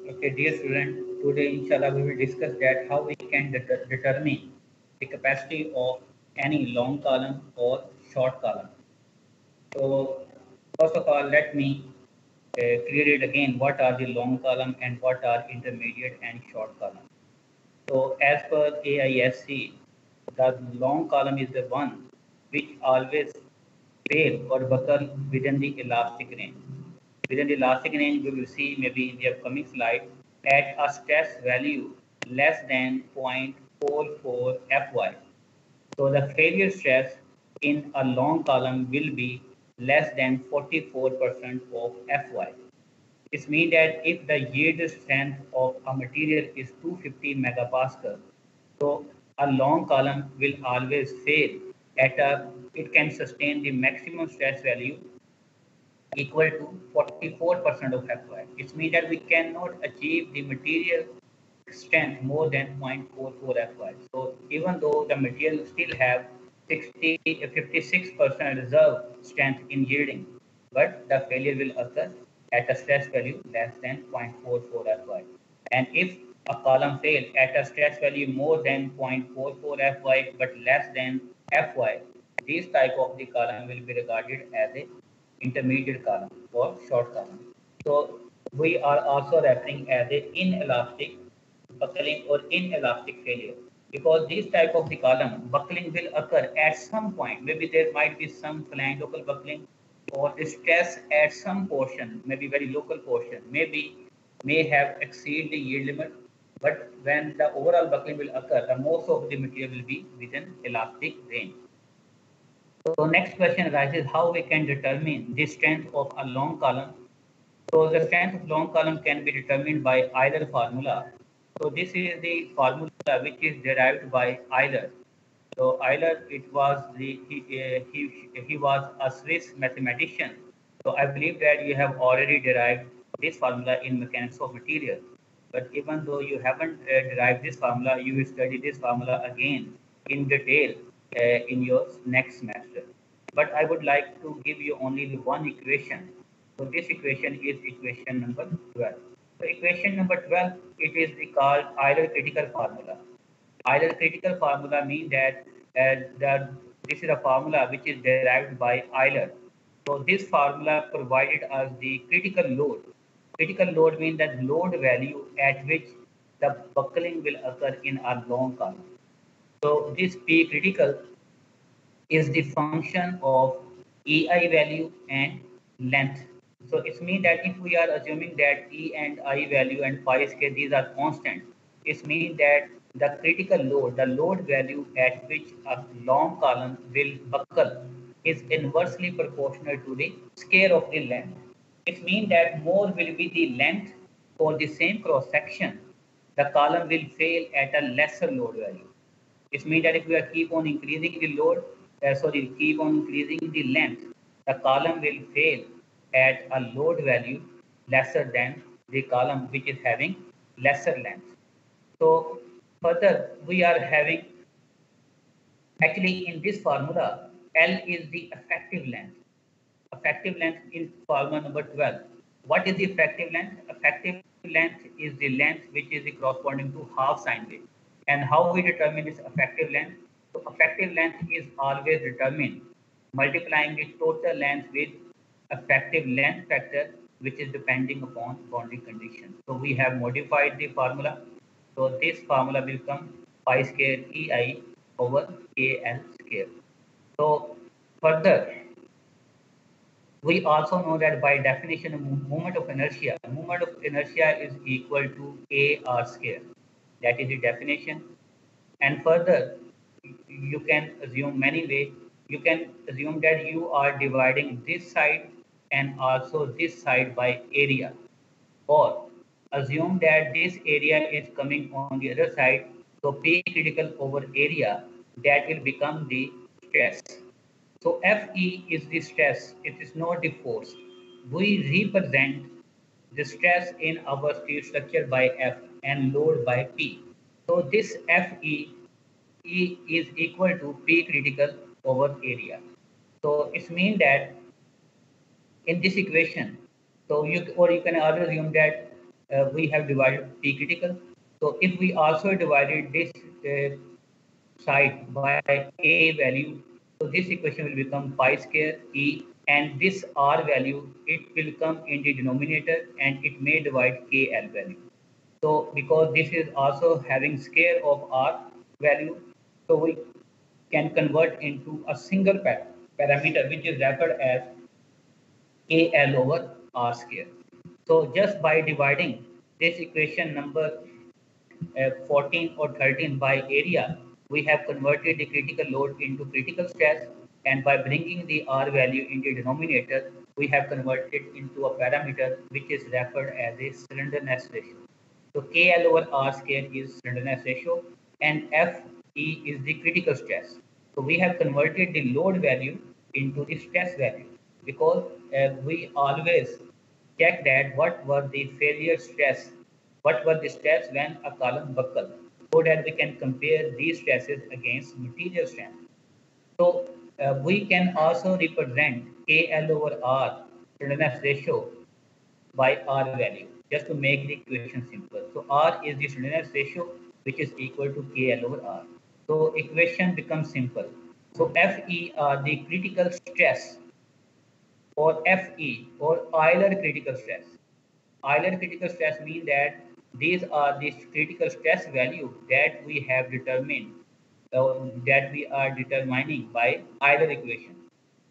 Okay, dear student, today inshallah we will discuss that how we can determine the capacity of any long column or short column. So first of all, let me clear it again. What are the long column and what are intermediate and short column? So as per AISC, the long column is the one which always fail or buckle within the elastic range. Within the elastic range, we will see maybe in the upcoming slide at a stress value less than 0.44 Fy. So the failure stress in a long column will be less than 44% of Fy. This means that if the yield strength of a material is 250 megapascal, so a long column will always fail at a, it can sustain the maximum stress value equal to 44% of Fy. It means that we cannot achieve the material strength more than 0.44 Fy. So even though the material still have 56% reserve strength in yielding, but the failure will occur at a stress value less than 0.44 Fy. And if a column fails at a stress value more than 0.44 Fy but less than Fy, this type of the column will be regarded as a intermediate column or short column. So we are also referring as a inelastic buckling or inelastic failure because this type of the column buckling will occur at some point. Maybe there might be some flange local buckling or the stress at some portion, maybe very local portion, maybe may have exceed the yield limit. But when the overall buckling will occur, the most of the material will be within elastic range. So next question arises how we can determine the strength of a long column. So the strength of long column can be determined by Euler formula. So this is the formula which is derived by Euler. So Euler, it was he was a Swiss mathematician. So I believe that you have already derived this formula in mechanics of materials. But even though you haven't derived this formula, you will study this formula again in detail in your next semester. But I would like to give you only the one equation. So this equation is equation number 12. So equation number 12, it is the called Euler critical formula. Euler critical formula means that this is a formula which is derived by Euler. So this formula provided us the critical load. Critical load means that load value at which the buckling will occur in a long column. So this P critical is the function of EI value and length. So it means that if we are assuming that E and I value and pi scale, these are constant, it means that the critical load, the load value at which a long column will buckle is inversely proportional to the square of the length. It means that more will be the length for the same cross section, the column will fail at a lesser load value. It means that if we are keep on increasing the load, keep on increasing the length, the column will fail at a load value lesser than the column which is having lesser length. So further, we are having actually in this formula, L is the effective length. Effective length is formula number 12. What is the effective length? Effective length is the length which is corresponding to half sine wave. And how we determine this effective length? So effective length is always determined multiplying the total length with effective length factor which is depending upon boundary condition. So we have modified the formula. So this formula will come pi square EI over KL square. So further, we also know that by definition of moment of inertia is equal to a r square. That is the definition. And further, you can assume many ways. You can assume that you are dividing this side and also this side by area. Or assume that this area is coming on the other side. So P critical over area, that will become the stress. So Fe is the stress, it is not the force. We represent the stress in our steel structure by F and load by P. So this Fe is equal to P critical over area. So it means that in this equation, so you can always assume that we have divided P critical. So if we also divided this side by A value, so this equation will become pi square E, and this R value, it will come in the denominator and it may divide KL value. So because this is also having square of R value, so we can convert into a single parameter which is referred as KL over R square. So just by dividing this equation number 14 or 13 by area, we have converted the critical load into critical stress, and by bringing the R value in the denominator, we have converted it into a parameter which is referred as a slenderness ratio. So KL over R square is slenderness ratio and Fe is the critical stress. So we have converted the load value into the stress value because we always check that what were the failure stress, what were the stress when a column buckled, so that we can compare these stresses against material strength. So we can also represent KL over R slenderness ratio by R value, just to make the equation simple. So R is the slenderness ratio, which is equal to KL over R. So equation becomes simple. So Fe are the critical stress, or Fe or Euler critical stress. Euler critical stress means that these are the critical stress value that we have determined, that we are determining by Euler equation.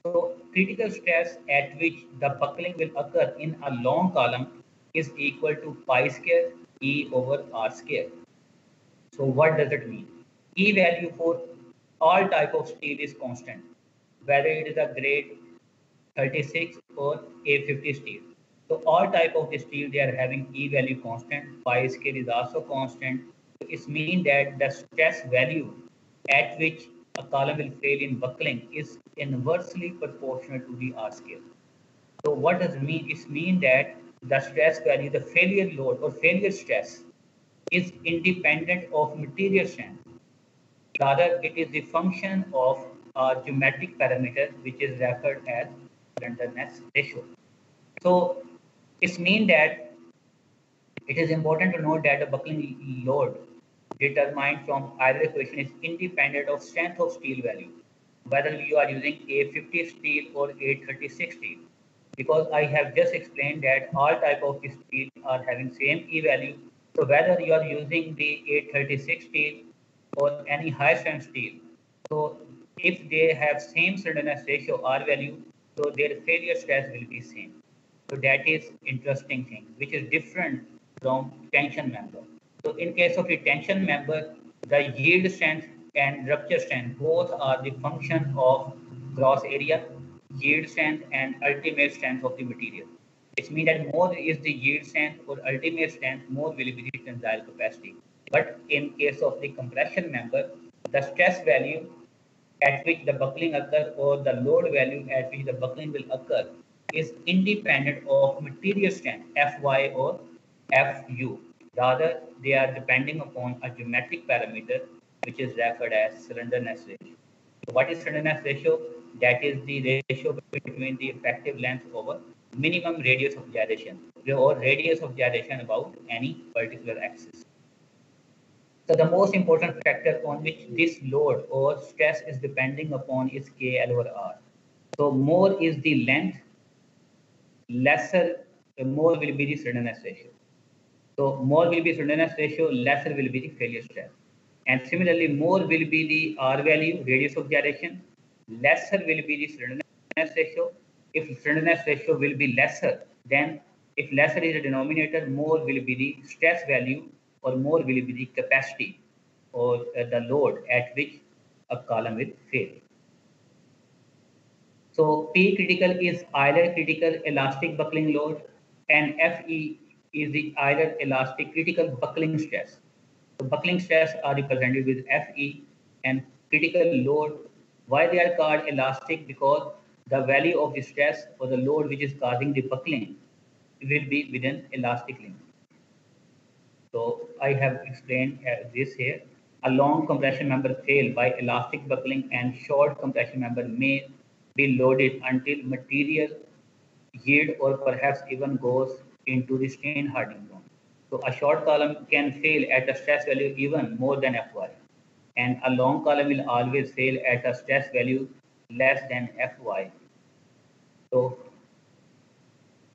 So critical stress at which the buckling will occur in a long column is equal to pi square E over R square. So what does it mean? E value for all type of steel is constant, whether it is a grade 36 or A50 steel. So all type of the steel, they are having E value constant. Pi square is also constant. So it means that the stress value at which a column will fail in buckling is inversely proportional to the R square. So what does it mean? It means that the stress value, the failure load or failure stress is independent of material strength. Rather, it is the function of a geometric parameter which is referred as slenderness ratio. So it means that it is important to note that the buckling load determined from either equation is independent of strength of steel value, whether you are using A50 steel or A36 steel. Because I have just explained that all type of steel are having same E value. So whether you are using the A36 steel or any high strength steel, so if they have same slenderness ratio R value, so their failure stress will be same. So that is interesting thing, which is different from tension member. So in case of the tension member, the yield strength and rupture strength both are the function of gross area, yield strength, and ultimate strength of the material. It means that more is the yield strength or ultimate strength, more will be the tensile capacity. But in case of the compression member, the stress value at which the buckling occur or the load value at which the buckling will occur is independent of material strength Fy or Fu. Rather, they are depending upon a geometric parameter which is referred as slenderness ratio. So what is slenderness ratio? That is the ratio between the effective length over minimum radius of gyration, or radius of gyration about any particular axis. So the most important factor on which this load or stress is depending upon is KL over R. So more is the length, lesser, more will be the slenderness ratio. So more will be slenderness ratio, lesser will be the failure stress. And similarly, more will be the R value, radius of gyration, lesser will be the slenderness ratio. If slenderness ratio will be lesser, then if lesser is the denominator, more will be the stress value or more will be the capacity or the load at which a column will fail. So P critical is Euler critical elastic buckling load, and Fe is the Euler elastic critical buckling stress. So buckling stress are represented with Fe, and critical load. Why they are called elastic? Because the value of the stress or the load which is causing the buckling will be within elastic limit. So I have explained this here. A long compression member fail by elastic buckling, and short compression member may be loaded until material yield or perhaps even goes into the strain hardening zone. So a short column can fail at a stress value even more than Fy. And a long column will always fail at a stress value less than Fy. So,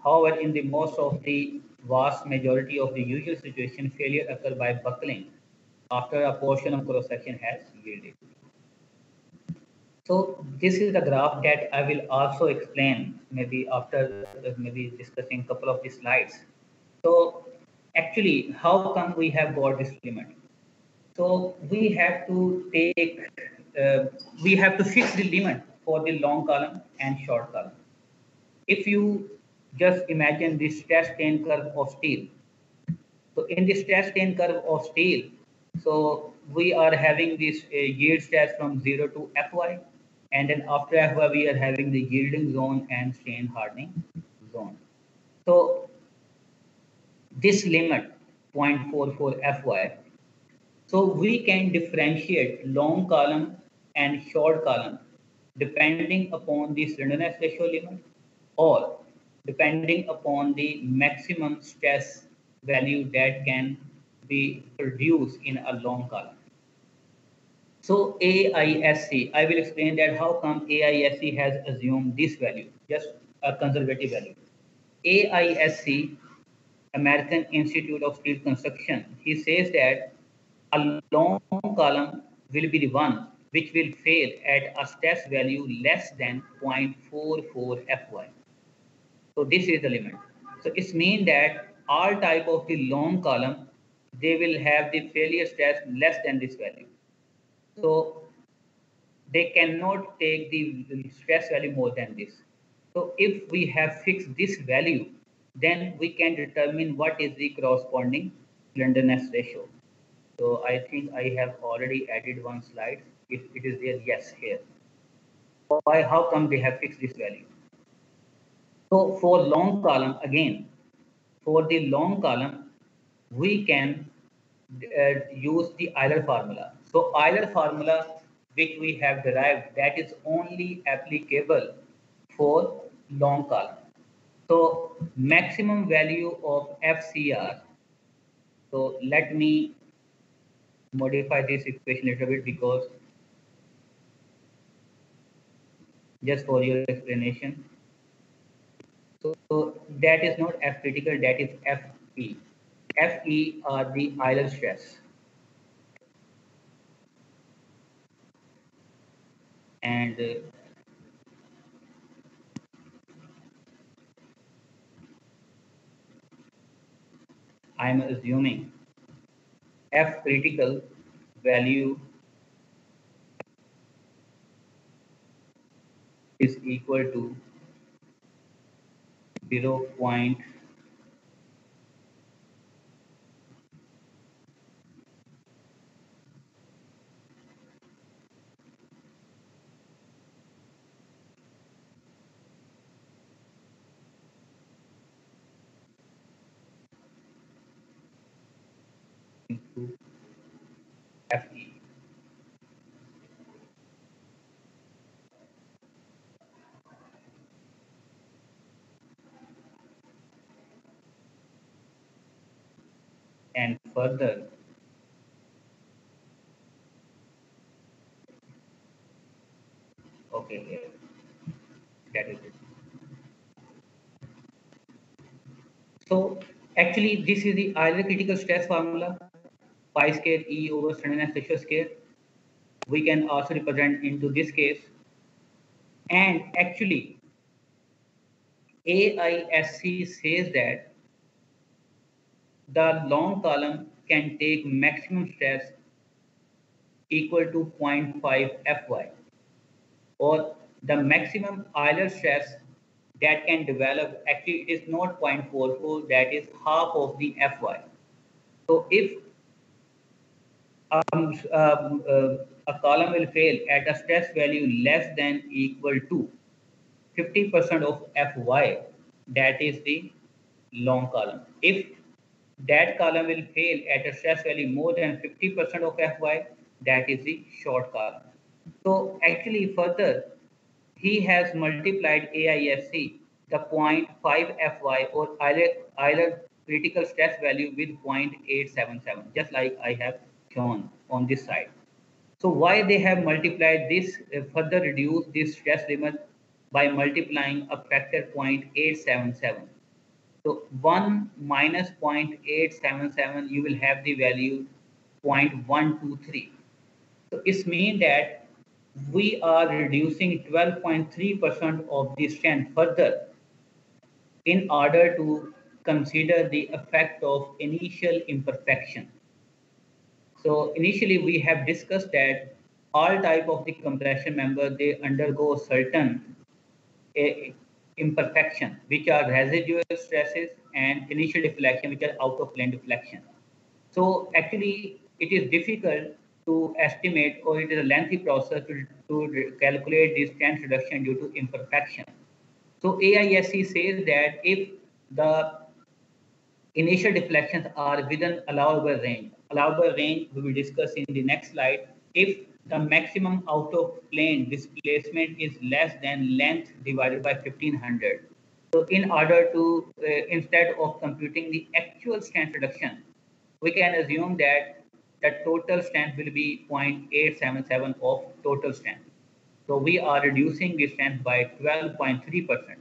however, in the most of the vast majority of the usual situation, failure occurs by buckling after a portion of cross section has yielded. So this is the graph that I will also explain maybe after maybe discussing a couple of the slides. So actually, how come we have got this limit? So we have to take, we have to fix the limit for the long column and short column. If you just imagine the stress strain curve of steel. So in the stress strain curve of steel, so we are having this yield stress from 0 to Fy, and then after Fy we are having the yielding zone and strain hardening zone. So this limit 0.44 Fy. So we can differentiate long column and short column depending upon the slenderness ratio limit or depending upon the maximum stress value that can be produced in a long column. So AISC, I will explain that how come AISC has assumed this value, just a conservative value. AISC, American Institute of Steel Construction, he says that a long column will be the one which will fail at a stress value less than 0.44 Fy. So this is the limit. So it means that all type of the long column, they will have the failure stress less than this value. So they cannot take the stress value more than this. So if we have fixed this value, then we can determine what is the corresponding slenderness ratio. So I think I have already added one slide. If it is there, yes, here. Why? How come they have fixed this value? So for long column, again, for the long column, we can use the Euler formula. So Euler formula, which we have derived, that is only applicable for long column. So maximum value of FCR. So let me modify this equation a little bit because just for your explanation. So that is not F critical, that is FE. FE are the Euler stress. And I'm assuming F critical value is equal to 0.2. FE. And further, okay, here, that is it. So actually, this is the Euler critical stress formula, pi square E over slenderness ratio square. We can also represent into this case. And actually, AISC says that the long column can take maximum stress equal to 0.5 Fy, or the maximum Euler stress that can develop, actually it is not 0.44, that is half of the Fy. So if a column will fail at a stress value less than equal to 50% of Fy, that is the long column. If that column will fail at a stress value more than 50% of Fy, that is the short column. So actually further, he has multiplied AISC, the 0.5 Fy or Euler critical stress value with 0.877, just like I have shown on this side. So why they have multiplied this, further reduced this stress limit by multiplying a factor 0.877. So 1 minus 0.877, you will have the value 0.123. So it means that we are reducing 12.3% of the strength further in order to consider the effect of initial imperfection. So initially we have discussed that all type of the compression member, they undergo certain imperfection, which are residual stresses and initial deflection, which are out of plane deflection. So actually it is difficult to estimate, or it is a lengthy process to calculate this strength reduction due to imperfection. So AISC says that if the initial deflections are within allowable range we will discuss in the next slide. If the maximum out of plane displacement is less than length divided by 1500. So in order to, instead of computing the actual strength reduction, we can assume that the total strength will be 0.877 of total strength. So we are reducing the strength by 12.3%.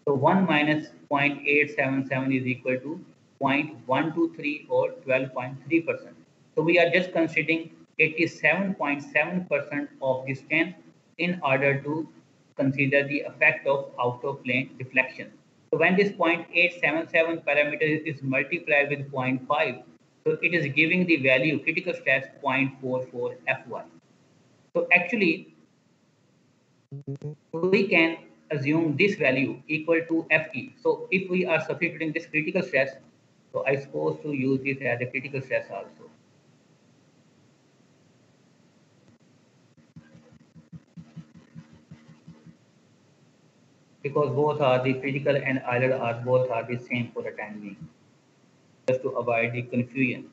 So 1 minus 0.877 is equal to 0.123 or 12.3%. So we are just considering 87.7% of the strength in order to consider the effect of out of plane deflection. So when this 0.877 parameter is multiplied with 0.5, so it is giving the value critical stress 0.44 Fy. So actually we can assume this value equal to Fe. So if we are substituting this critical stress, so I suppose to use this as a critical stress also. Because both are the critical and idle are both are the same for the time being, just to avoid the confusion.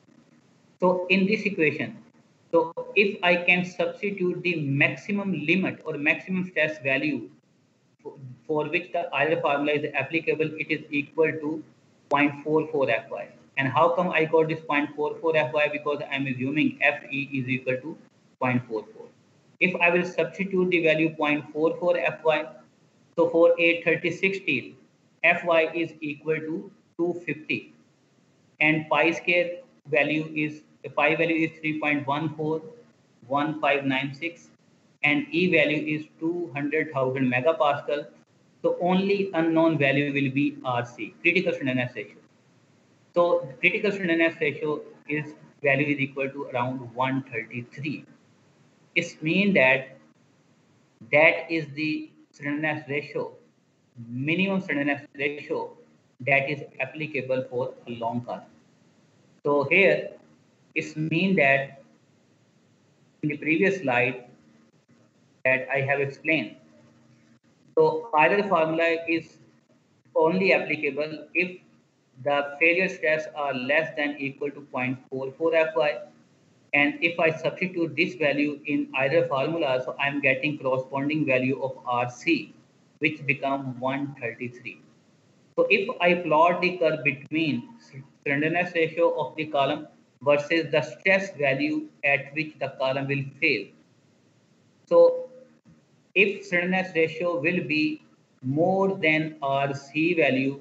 So in this equation, so if I can substitute the maximum limit or maximum stress value for which the Euler formula is applicable, it is equal to 0.44 Fy. And how come I got this 0.44 Fy? Because I am assuming Fe is equal to 0.44. If I will substitute the value 0.44 Fy, so for 836 steel, Fy is equal to 250, and pi square value is, the pi value is 3.141596, and E value is 200,000 megapascal. So only unknown value will be RC, critical strength ratio. So critical strength ratio is value is equal to around 133. It means that that is the strength ratio, minimum strength ratio that is applicable for a long column. So here it means that in the previous slide that I have explained, so Euler formula is only applicable if the failure stress are less than equal to 0.44 Fy. And if I substitute this value in either formula, so I'm getting corresponding value of RC, which become 133. So if I plot the curve between slenderness ratio of the column versus the stress value at which the column will fail. So if slenderness ratio will be more than RC value,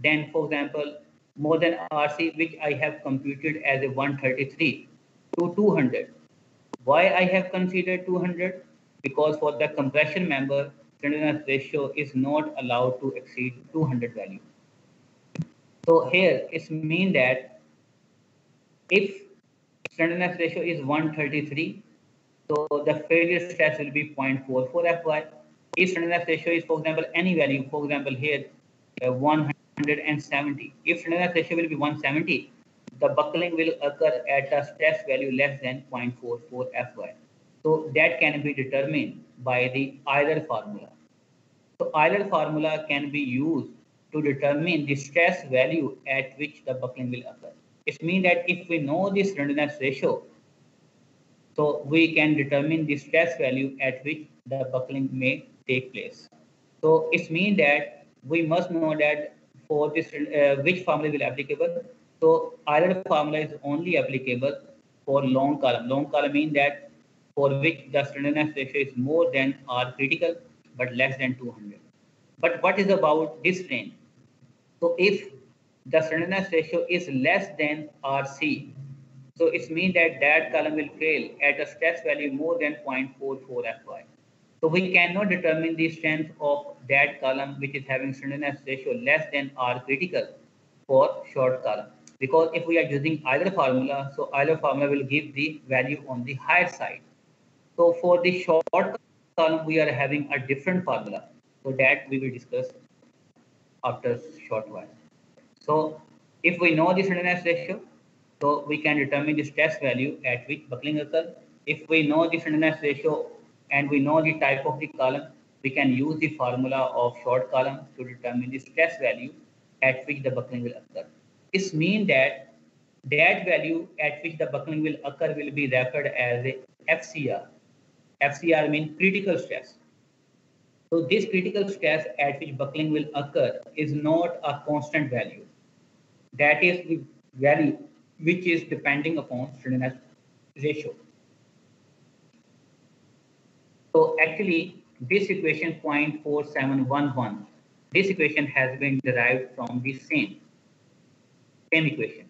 then for example, more than RC, which I have computed as a 133 to 200. Why I have considered 200? Because for the compression member, slenderness ratio is not allowed to exceed 200 value. So here it means that if slenderness ratio is 133, so the failure stress will be 0.44 Fy. If slenderness ratio is, for example, any value, for example, here 170. If slenderness ratio will be 170, the buckling will occur at a stress value less than 0.44 Fy. So that can be determined by the Euler formula. So Euler formula can be used to determine the stress value at which the buckling will occur. It means that if we know this slenderness ratio, so we can determine the stress value at which the buckling may take place. So it means that we must know that for this, which formula will applicable? So Euler formula is only applicable for long column. Long column means that for which the slenderness ratio is more than R critical but less than 200. But what is about this range? So if the slenderness ratio is less than RC, so it means that that column will fail at a stress value more than 0.44 Fy. So we cannot determine the strength of that column which is having slenderness ratio less than R critical for short column. Because if we are using Euler formula, so Euler formula will give the value on the higher side. So for the short column, we are having a different formula. So that we will discuss after short while. So if we know the slenderness ratio, so we can determine the stress value at which buckling occurs. If we know the slenderness ratio and we know the type of the column, we can use the formula of short column to determine the stress value at which the buckling will occur. This means that that value at which the buckling will occur will be referred as a FCR. FCR means critical stress. So this critical stress at which buckling will occur is not a constant value. That is the value which is depending upon slenderness ratio. So actually, this equation 0.4711, this equation has been derived from the same equation.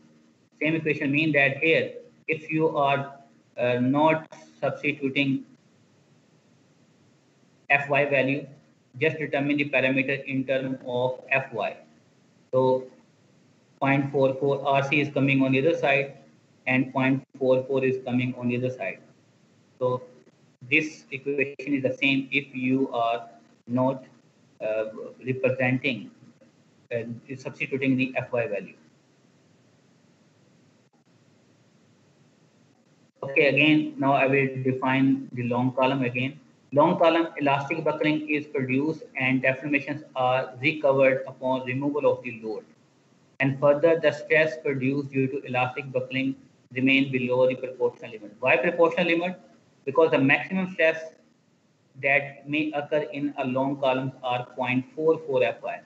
Same equation means that here, if you are not substituting Fy value, just determine the parameter in terms of Fy. So 0.44 RC is coming on the other side and 0.44 is coming on the other side. So this equation is the same if you are not representing, substituting the Fy value. Okay, again, now I will define the long column again. Long column elastic buckling is produced and deformations are recovered upon removal of the load. And further, the stress produced due to elastic buckling remain below the proportional limit. Why proportional limit? Because the maximum stress that may occur in a long columns are 0.44 Fy.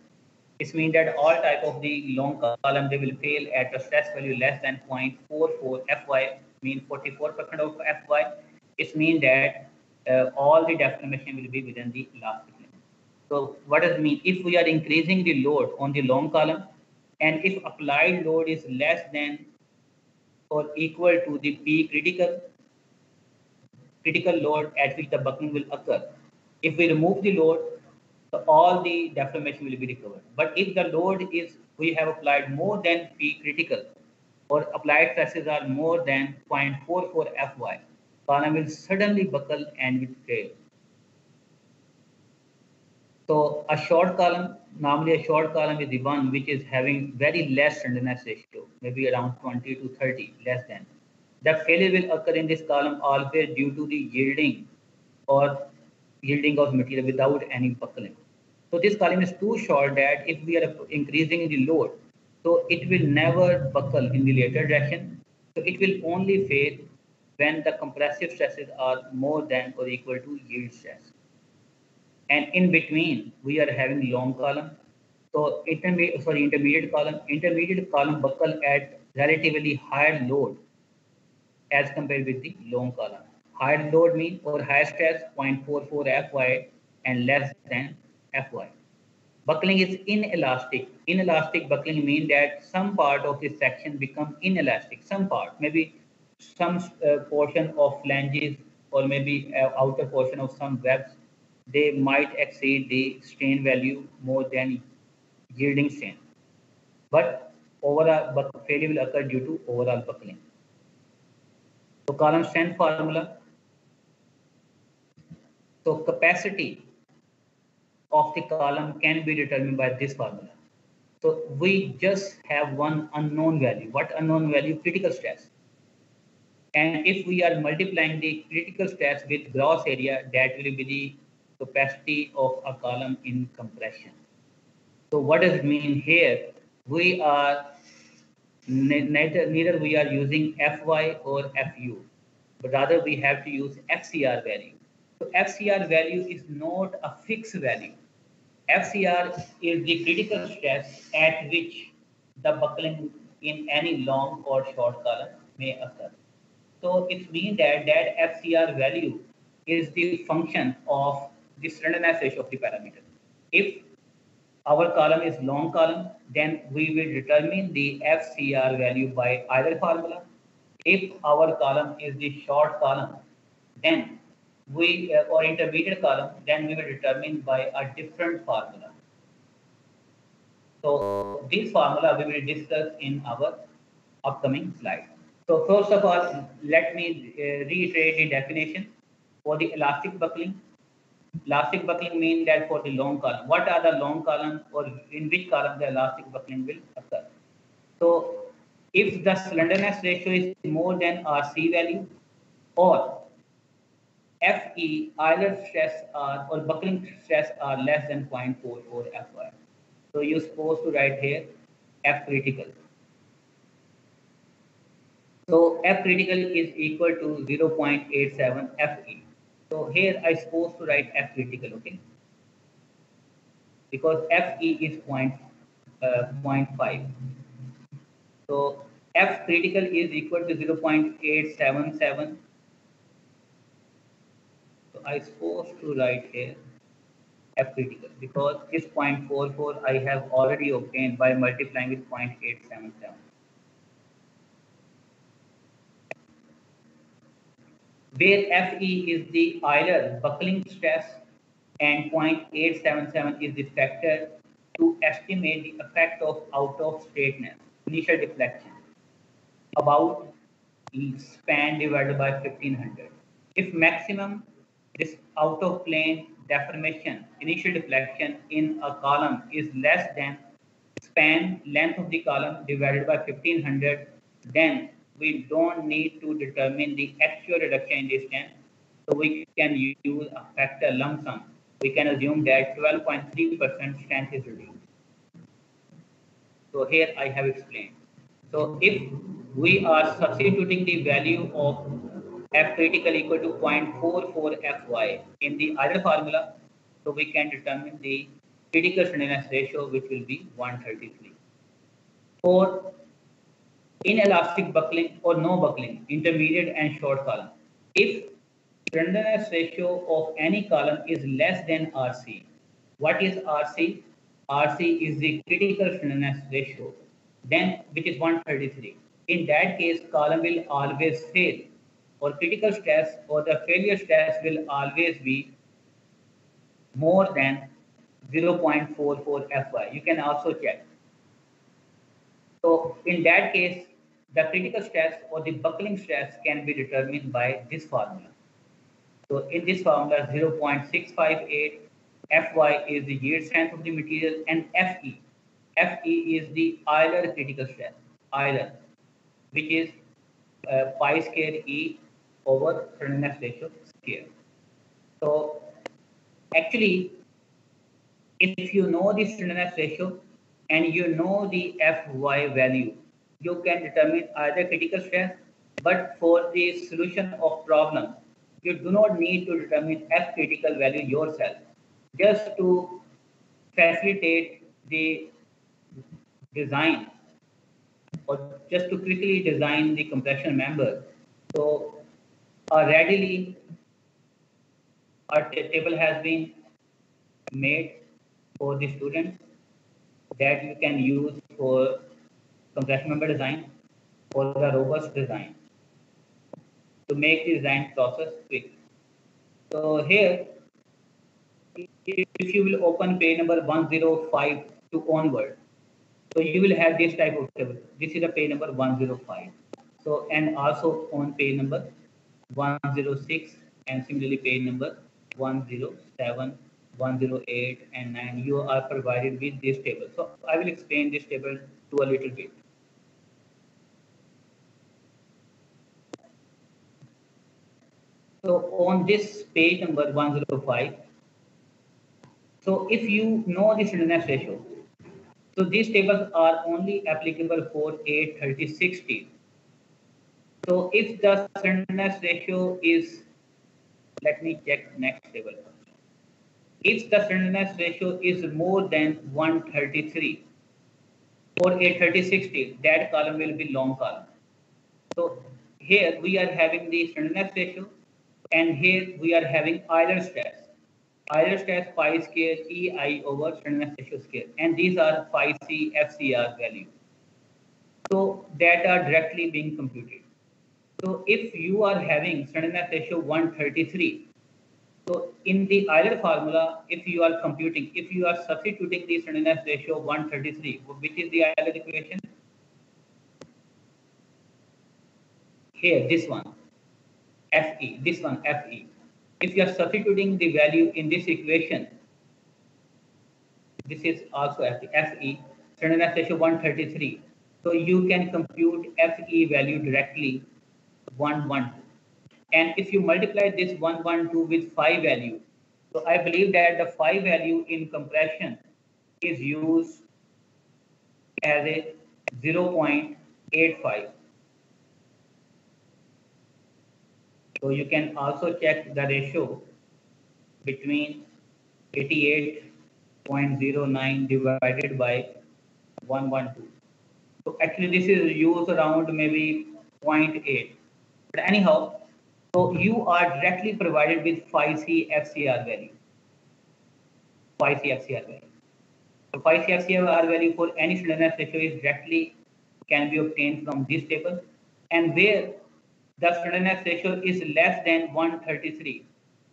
This means that all type of the long column, they will fail at a stress value less than 0.44 Fy, mean 44% of Fy. It means that all the deformation will be within the elastic limit. So what does it mean? If we are increasing the load on the long column, and if applied load is less than or equal to the P critical load at which the buckling will occur. If we remove the load, so all the deformation will be recovered. But if the load is, we have applied more than P critical or applied stresses are more than 0.44 Fy, column will suddenly buckle and will fail. So a short column, normally a short column is the one which is having very less slenderness ratio, maybe around 20 to 30, less than. The failure will occur in this column always due to the yielding or yielding of material without any buckling. So this column is too short that if we are increasing the load, so it will never buckle in the later direction. So it will only fail when the compressive stresses are more than or equal to yield stress. And in between, we are having long column. So intermediate column buckle at relatively higher load as compared with the long column. Higher load mean or higher stress 0.44 Fy and less than Fy. Buckling is inelastic. Inelastic buckling means that some part of the section become inelastic. Some part, maybe some portion of flanges or maybe outer portion of some webs, they might exceed the strain value more than yielding strain. But overall failure will occur due to overall buckling. So column strength formula. So capacity of the column can be determined by this formula. So we just have one unknown value. What unknown value? Critical stress. And if we are multiplying the critical stress with gross area, that will be the capacity of a column in compression. So what does it mean here? We are neither we are using Fy or Fu, but rather we have to use FCR value. So FCR value is not a fixed value. FCR is the critical stress at which the buckling in any long or short column may occur. So it means that FCR value is the function of the slenderness ratio of the parameter. If our column is long column, then we will determine the FCR value by either formula. If our column is the short column, then we or intermediate column, then we will determine by a different formula. So this formula we will discuss in our upcoming slide. So first of all, let me reiterate the definition for the elastic buckling. Elastic buckling means that for the long column. What are the long column or in which column the elastic buckling will occur? So if the slenderness ratio is more than RC value or FE, Euler stress or buckling stress are less than 0.44 FY. So you're supposed to write here F critical. So F critical is equal to 0.87 FE. So here I supposed to write F critical, okay? Because FE is 0.5. So F critical is equal to 0.877. So I supposed to write here F critical because this 0.44 I have already obtained by multiplying with 0.877. Where Fe is the Euler buckling stress and 0.877 is the factor to estimate the effect of out of straightness, initial deflection, about span divided by 1500. If maximum this out of plane deformation, initial deflection in a column is less than span length of the column divided by 1500, then we don't need to determine the actual reduction in distance. So we can use a factor lump sum. We can assume that 12.3% strength is reduced. So here I have explained. So if we are substituting the value of F critical equal to 0.44 Fy in the other formula, so we can determine the critical slenderness ratio, which will be 133. For inelastic buckling or no buckling, intermediate and short column, if slenderness ratio of any column is less than RC, what is RC? RC is the critical slenderness ratio, then which is 133. In that case, column will always fail, or critical stress or the failure stress will always be more than 0.44 Fy. You can also check. So in that case, the critical stress or the buckling stress can be determined by this formula. So in this formula, 0.658 Fy is the yield strength of the material, and Fe is the Euler critical stress, Euler, which is pi square E over slenderness ratio square. So actually, if you know the slenderness ratio and you know the Fy value, you can determine either critical stress, but for the solution of problem, you do not need to determine F critical value yourself. Just to facilitate the design or just to quickly design the compression member. So readily a table has been made for the students that you can use for compression member design or the robust design to make the design process quick. So here, if you will open page number 105 to onward, so you will have this type of table. This is the page number 105. So and also on page number 106 and similarly page number 107, 108 and 9, you are provided with this table. So I will explain this table to a little bit. So on this page number 105, so if you know the slenderness ratio, so these tables are only applicable for 8, 30, 60. So if the slenderness ratio is, let me check next table. If the slenderness ratio is more than 133 for a 30/60, that column will be long column. So here we are having the slenderness ratio, and here we are having Euler stress. Euler stress phi square EI over slenderness ratio square, and these are phi C FCR values. So that are directly being computed. So if you are having slenderness ratio 133, so in the Euler formula, if you are computing, if you are substituting the slenderness ratio 133, which is the Euler equation? Here, this one, Fe, this one, Fe. If you are substituting the value in this equation, this is also Fe, slenderness ratio 133. So you can compute Fe value directly 112. And if you multiply this 112 with phi value, so I believe that the phi value in compression is used as a 0.85. So you can also check the ratio between 88.09 divided by 112. So actually this is used around maybe 0.8. But anyhow, so you are directly provided with phi C FCR value. Phi C FCR value. So phi C FCR value for any slenderness ratio is directly can be obtained from this table, and where the slenderness ratio is less than 133.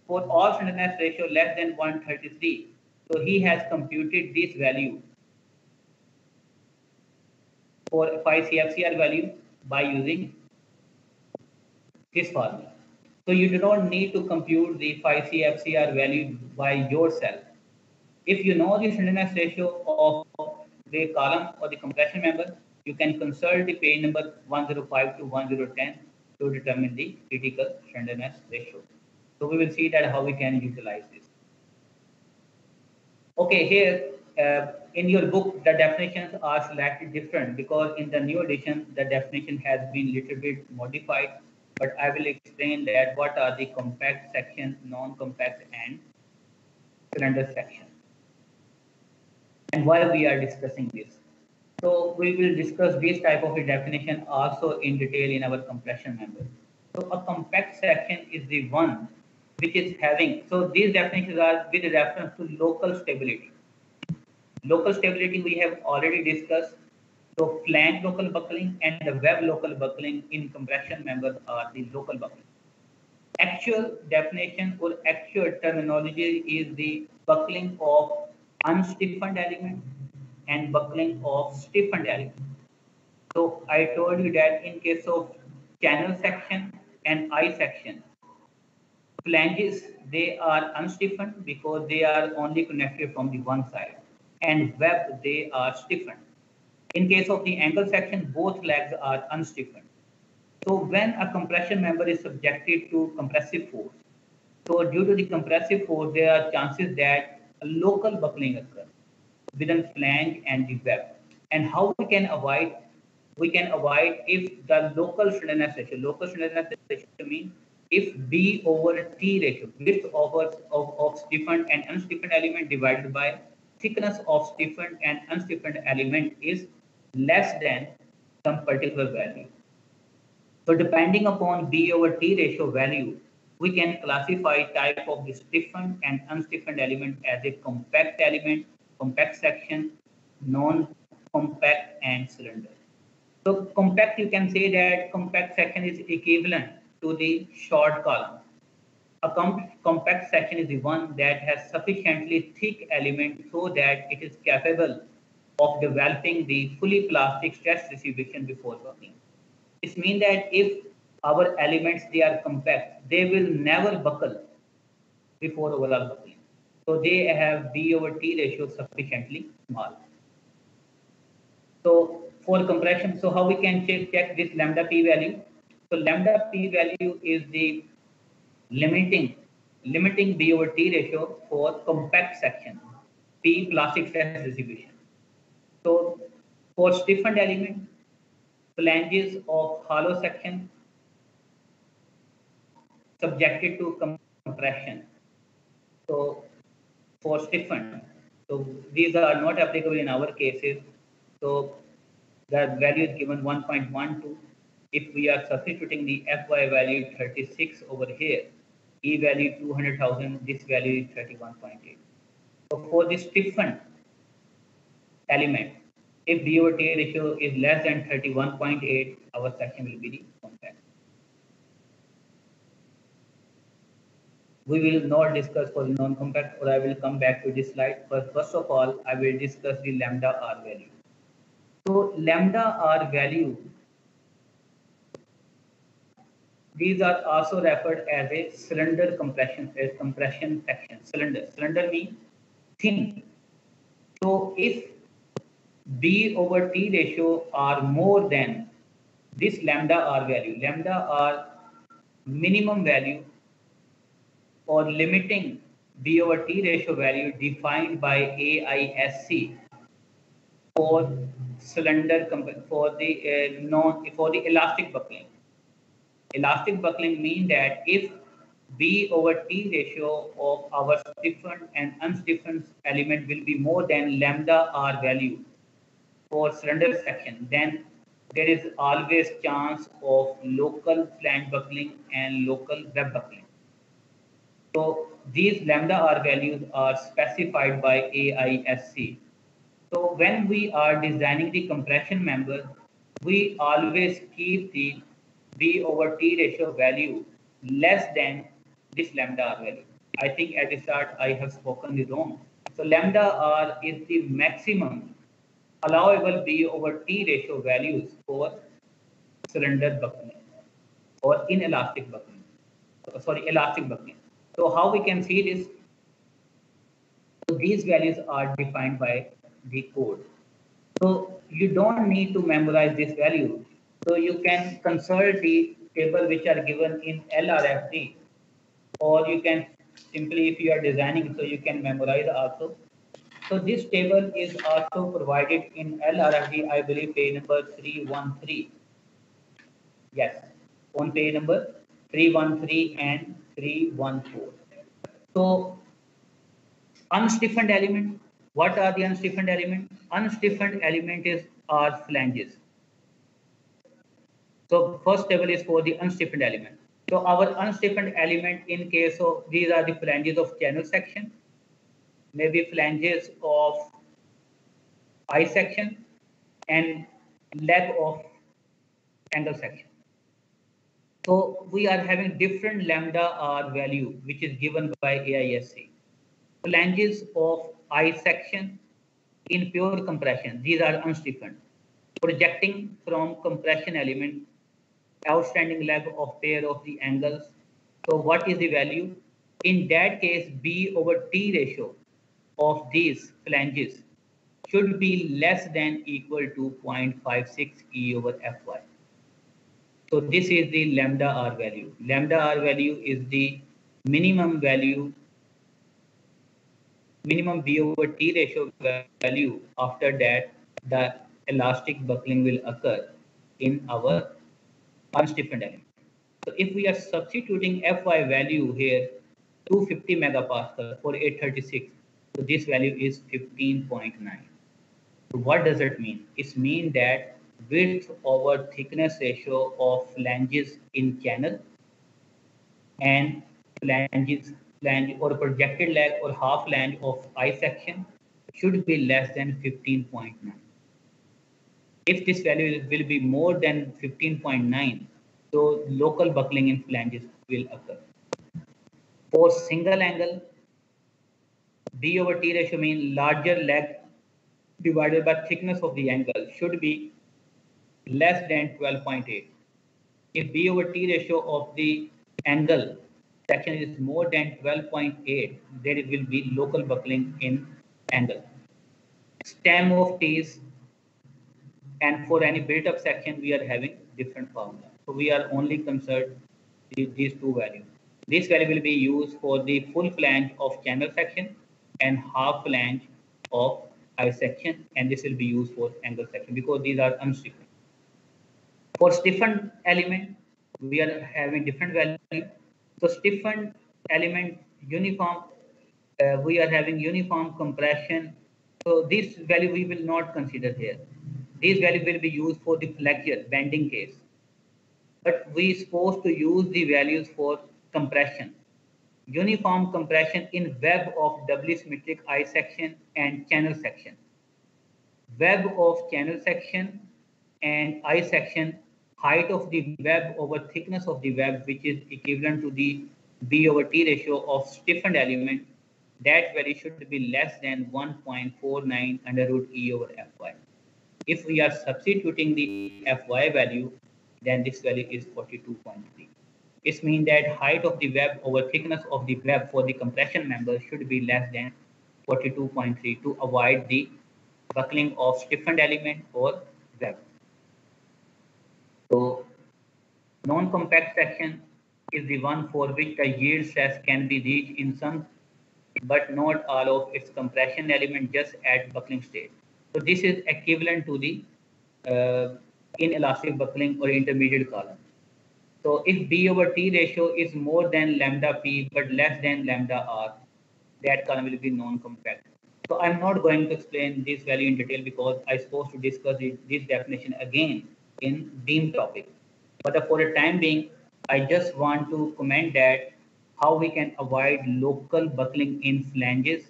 For all slenderness ratio less than 133, so he has computed this value for phi CFCR value by using this formula. So you do not need to compute the phi CFCR value by yourself. If you know the slenderness ratio of the column or the compression member, you can consult the page number 105 to 1010 to determine the critical slenderness ratio. So we will see that how we can utilize this. Okay, here in your book, the definitions are slightly different because in the new edition, the definition has been little bit modified. But I will explain that what are the compact section, non-compact, and cylinder section, and why we are discussing this. So we will discuss this type of a definition also in detail in our compression member. So a compact section is the one which is having, so these definitions are with reference to local stability. Local stability we have already discussed. So flange local buckling and the web local buckling in compression members are the local buckling. Actual definition or actual terminology is the buckling of unstiffened element and buckling of stiffened element. So I told you that in case of channel section and I section, flanges, they are unstiffened because they are only connected from the one side, and web, they are stiffened. In case of the angle section, both legs are unstiffened. So when a compression member is subjected to compressive force, so due to the compressive force, there are chances that a local buckling occurs within flange and the web. And how we can avoid? We can avoid if the local slenderness ratio means if B over T ratio, width of stiffened and unstiffened element divided by thickness of stiffened and unstiffened element is less than some particular value. So depending upon B over T ratio value, we can classify type of the stiffened and unstiffened element as a compact element, compact section, non-compact, and cylinder. So compact, you can say that compact section is equivalent to the short column. A compact section is the one that has sufficiently thick element so that it is capable of developing the fully plastic stress distribution before working. This means that if our elements, they are compact, they will never buckle before overall buckling. So they have B over T ratio sufficiently small. So for compression, so how we can check this lambda P value? So lambda P value is the limiting B over T ratio for compact section, P plastic stress distribution. So for stiffened element, flanges of hollow section subjected to compression. So for stiffened. So these are not applicable in our cases. So the value is given 1.12. If we are substituting the Fy value 36 over here, E value 200,000, this value is 31.8. So for this stiffened element, if D over T ratio is less than 31.8, our section will be the compact. We will not discuss for the non-compact, or I will come back to this slide. But first of all, I will discuss the lambda R value. So lambda R value, these are also referred as a cylinder compression, as compression section. Cylinder means thin. So if B over T ratio are more than this lambda R value, lambda R minimum value or limiting B over T ratio value defined by AISC for cylinder for the for the elastic buckling. Elastic buckling means that if B over T ratio of our stiffened and unstiffened element will be more than lambda R value for cylinder section, then there is always chance of local flange buckling and local web buckling. So these lambda R values are specified by AISC. So when we are designing the compression member, we always keep the B over T ratio value less than this lambda R value. I think at the start I have spoken the wrong. So lambda R is the maximum allowable B over T ratio values for cylinder buckling or inelastic buckling. Sorry, elastic buckling. So how we can see this? So these values are defined by the code. So you don't need to memorize this value. So you can consult the table which are given in LRFD, or you can simply, if you are designing, so you can memorize also. So this table is also provided in LRFD, I believe page number 313. Yes, on page number 313 and 314. So unstiffened element. What are the unstiffened element? Unstiffened element is are flanges. So first table is for the unstiffened element. So our unstiffened element in case of these are the flanges of channel section, maybe flanges of I section, and leg of angle section. So we are having different lambda R value which is given by AISC. Flanges of I section in pure compression, these are unstiffened. Projecting from compression element, outstanding leg of pair of the angles. So what is the value? In that case, B over T ratio of these flanges should be less than equal to 0.56 E over Fy. So this is the lambda R value. Lambda R value is the minimum value, minimum B over T ratio value. After that, the elastic buckling will occur in our unstiffened element. So if we are substituting Fy value here, 250 megapascal for 836, so this value is 15.9. So what does it mean? It means that width over thickness ratio of flanges in channel and flange or projected leg or half flange of I section should be less than 15.9. If this value will be more than 15.9, so local buckling in flanges will occur. For single angle, B over T ratio means larger leg divided by thickness of the angle should be less than 12.8. If B over T ratio of the angle section is more than 12.8, there will be local buckling in angle. Stem of T's, and for any built-up section, we are having different formula. So we are only concerned with these two values. This value will be used for the full flange of channel section and half flange of I section, and this will be used for angle section because these are unstiffened. For stiffened element, we are having different value. So stiffened element uniform we are having uniform compression. So this value we will not consider here. This value will be used for the flexure, bending case. But we supposed to use the values for compression. Uniform compression in web of doubly symmetric I section and channel section. Web of channel section and I section, height of the web over thickness of the web, which is equivalent to the B over T ratio of stiffened element, that value should be less than 1.49 under root E over Fy. If we are substituting the Fy value, then this value is 42.3. This means that height of the web over thickness of the web for the compression member should be less than 42.3 to avoid the buckling of stiffened element or web. So non-compact section is the one for which the yield stress can be reached in some but not all of its compression element just at buckling stage. So this is equivalent to the inelastic buckling or intermediate column. So if B over T ratio is more than lambda P but less than lambda R, that column will be non-compact. So I'm not going to explain this value in detail because I'm supposed to discuss this definition again in beam topic. But for the time being, I just want to comment that how we can avoid local buckling in flanges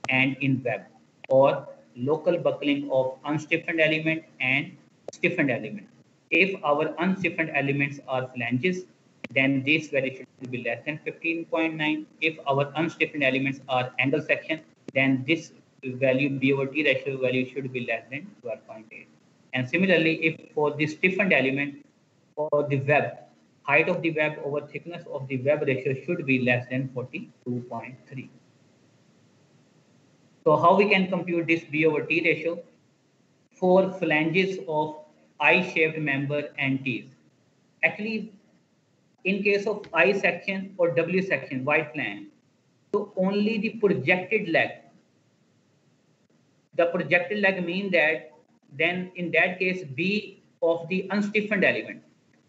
and in web, or local buckling of unstiffened element and stiffened element. If our unstiffened elements are flanges, then this value should be less than 15.9. If our unstiffened elements are angle section, then this value B over T ratio value should be less than 12.8. And similarly, if for the stiffened element or the web, height of the web over thickness of the web ratio should be less than 42.3. So how we can compute this B over T ratio for flanges of I-shaped member and T's? Actually, in case of I section or W section, wide flange, so only the projected leg. The projected leg means that then in that case B of the unstiffened element.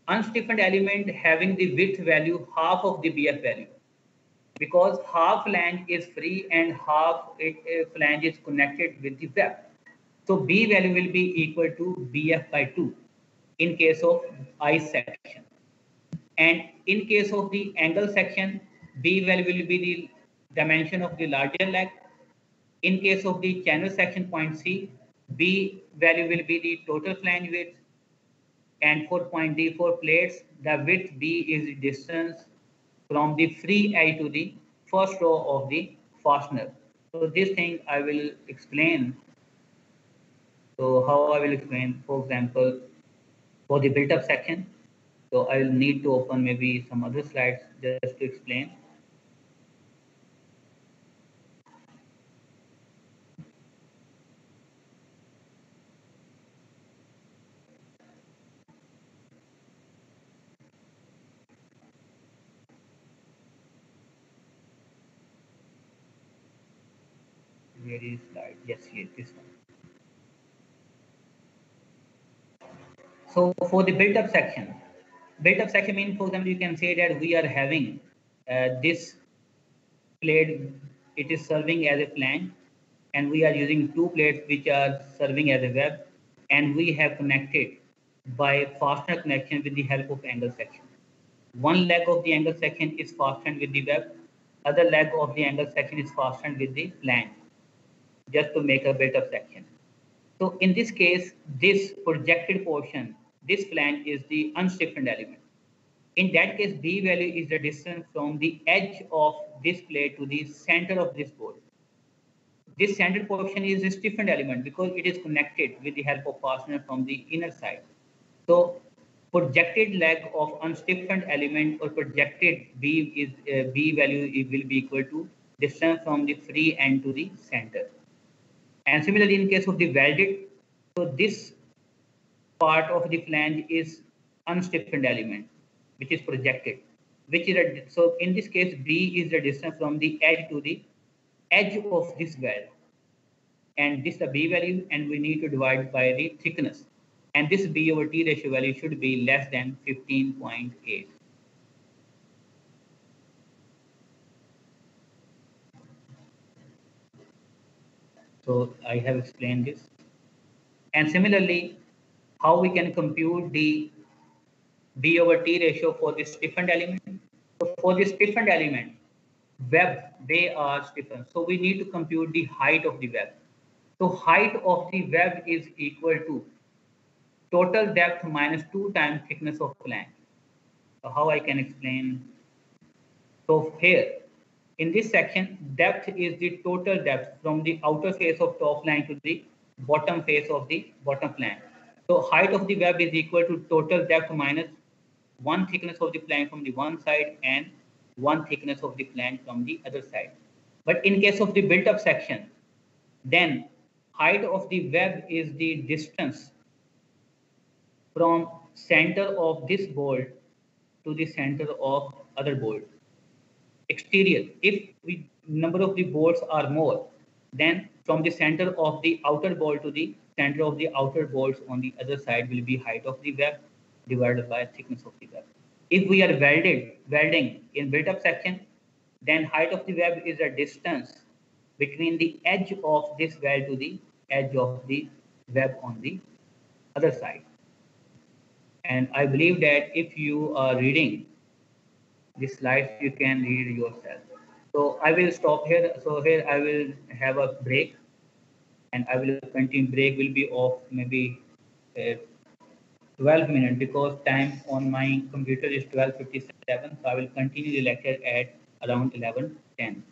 Unstiffened element having the width value half of the BF value, because half flange is free and half flange is connected with the web. So B value will be equal to BF by 2 in case of I section. And in case of the angle section, B value will be the dimension of the larger leg. In case of the channel section point C, B value will be the total flange width. And for point D, for plates, the width B is the distance from the free edge to the first row of the fastener. So this thing I will explain. So how I will explain, for example, for the built-up section. So I will need to open maybe some other slides just to explain. Where is slide? Yes, here, this one. So for the built-up section means, for example, you can say that we are having this plate, it is serving as a flange, and we are using two plates which are serving as a web, and we have connected by fastener connection with the help of angle section. One leg of the angle section is fastened with the web, other leg of the angle section is fastened with the flange, just to make a built-up section. So in this case, this projected portion, this flange is the unstiffened element. In that case, B value is the distance from the edge of this plate to the center of this board. This center portion is a stiffened element because it is connected with the help of fastener from the inner side. So projected leg of unstiffened element or projected B is B value will be equal to distance from the free end to the center. And similarly, in case of the welded, so this part of the flange is unstiffened element, which is projected, which is so in this case, B is the distance from the edge to the edge of this weld. And this is the B value, and we need to divide by the thickness. And this B over T ratio value should be less than 15.8. So I have explained this. And similarly, how we can compute the B over T ratio for this stiffened element. So for this stiffened element, web, they are stiffened. So we need to compute the height of the web. So height of the web is equal to total depth minus 2 times thickness of flange. So how I can explain? So here, in this section, depth is the total depth from the outer face of top flange to the bottom face of the bottom flange. So height of the web is equal to total depth minus one thickness of the flange from the one side and one thickness of the flange from the other side. But in case of the built-up section, then height of the web is the distance from center of this bolt to the center of other bolt. Exterior, if we number of the bolts are more, then from the center of the outer bolt to the center of the outer bolts on the other side will be height of the web divided by thickness of the web. If we are welding in built-up section, then height of the web is a distance between the edge of this weld to the edge of the web on the other side. And I believe that if you are reading this slides, you can read yourself. So I will stop here. So here I will have a break, and I will continue. Break will be of maybe 12 minutes because time on my computer is 12:57. So I will continue the lecture at around 11:10.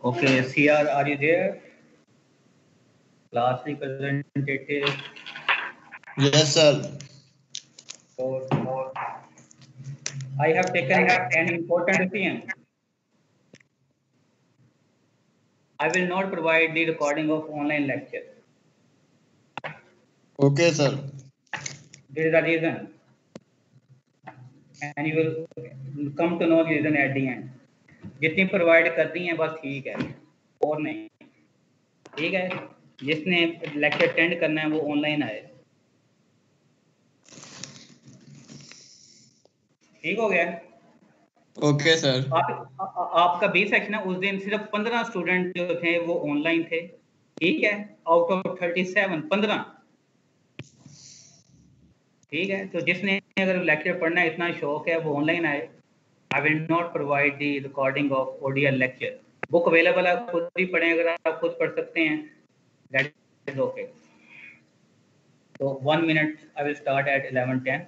Okay, CR, are you there? Class representative. Yes, sir. So, I have taken an important decision. I will not provide the recording of online lecture. Okay, sir. There is a reason, and you will come to know the reason at the end. जितनी provide करती हैं बस ठीक है, और नहीं। ठीक है, जिसने लेक्चर अटेंड करना है वो ऑनलाइन आए। ठीक हो गया? Okay sir. आपका बी सेक्शन है, उस दिन सिर्फ 15 स्टूडेंट जो थे वो ऑनलाइन थे। ठीक है, आउट ऑफ 37 15। ठीक है, तो जिसने अगर लेक्चर पढ़ना है, इतना शौक है, वो ऑनलाइन आए। I will not provide the recording of audio lecture. Book available है, आप खुद भी पढ़ें, अगर आप खुद पढ़ सकते हैं दैट इज ओके। तो 1 minute, I will start at 11:10.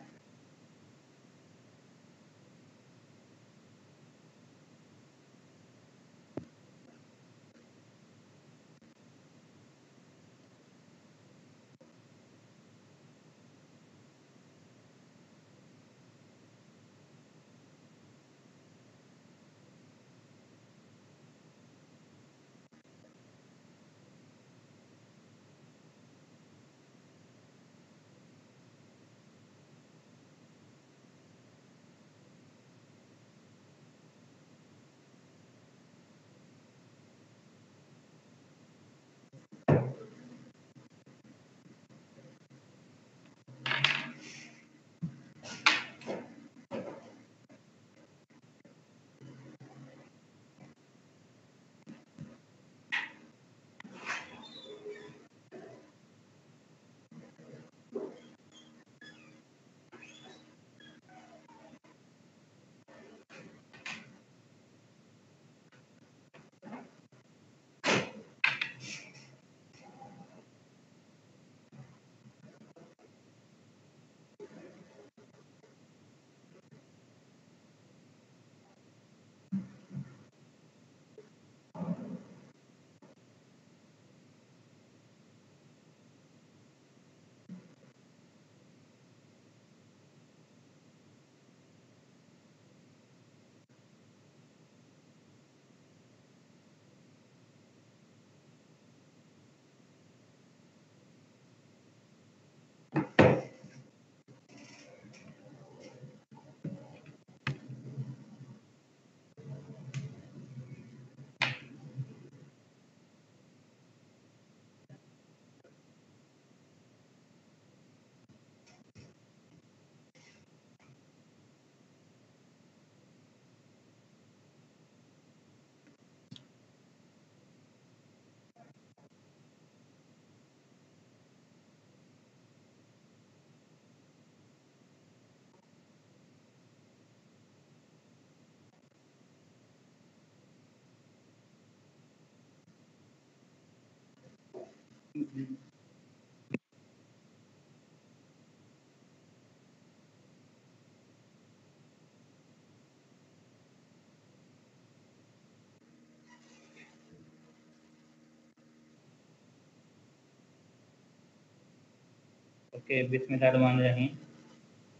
Okay, Bismillahirrahmanirrahim.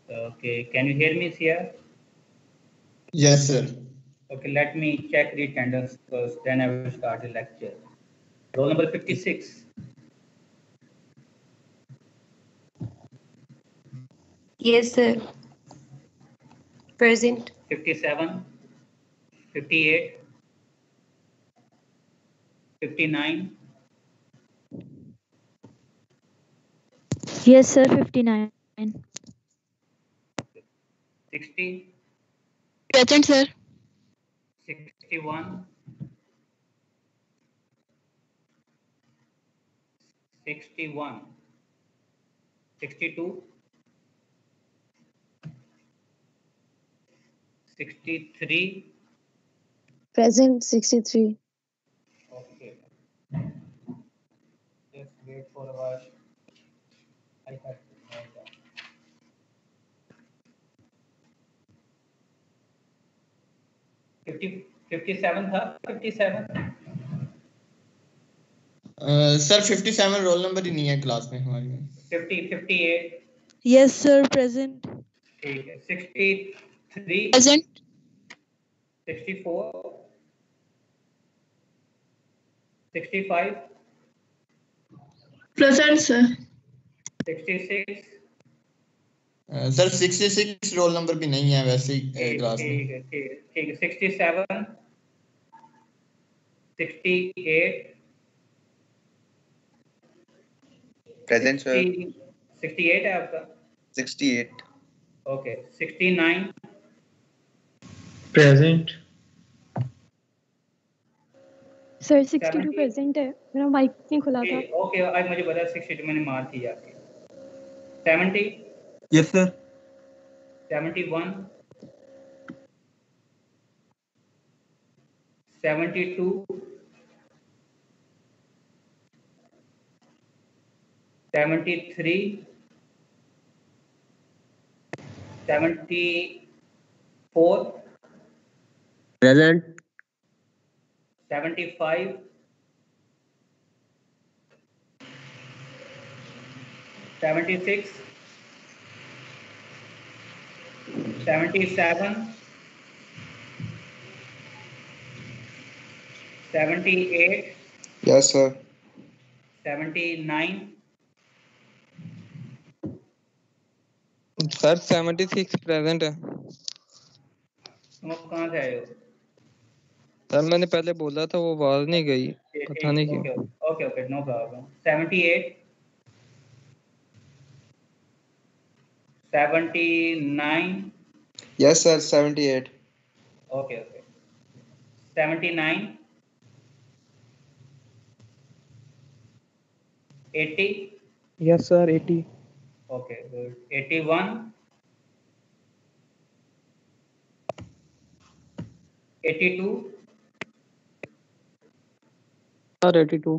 Okay, can you hear me, Sia? Yes, sir. Okay, let me check the attendance first, then I will start the lecture. Roll number 56. Yes, sir. Present. 57, 58, 59, Yes, sir. 59. 60, Present, sir. 61, 61, 62, 63. Present 63. Okay, just wait for a while. I have to note down. 57 था, 57. Sir 57 roll number ही नहीं है class में हमारी में। 58 Yes, sir. Present. ठीक है, 63 Present. 64 65 Present, sir. 66 sir 66 role number भी नहीं है वैसे ही क्लास में। ठीक है 67 68 प्रेजेंट सर। 68 है आपका? 68 ओके 69 प्रेजेंट। सर 62 70 प्रेजेंट है, मेरा माइक नहीं खुला था। ओके आज मुझे पता 62 मैंने मार थी आपकी। 70 yes sir. 71 72 73 74 present. 75 76 77 78 yes sir. 79 sir 76 present है। तुम कहाँ से आए हो? सर मैंने पहले बोला था वो आवाज नहीं गई, पता नहीं क्यों। Okay no problem. 78 79 yes sir 78 okay 79 80 yes sir 80 okay good 81 82 sir 82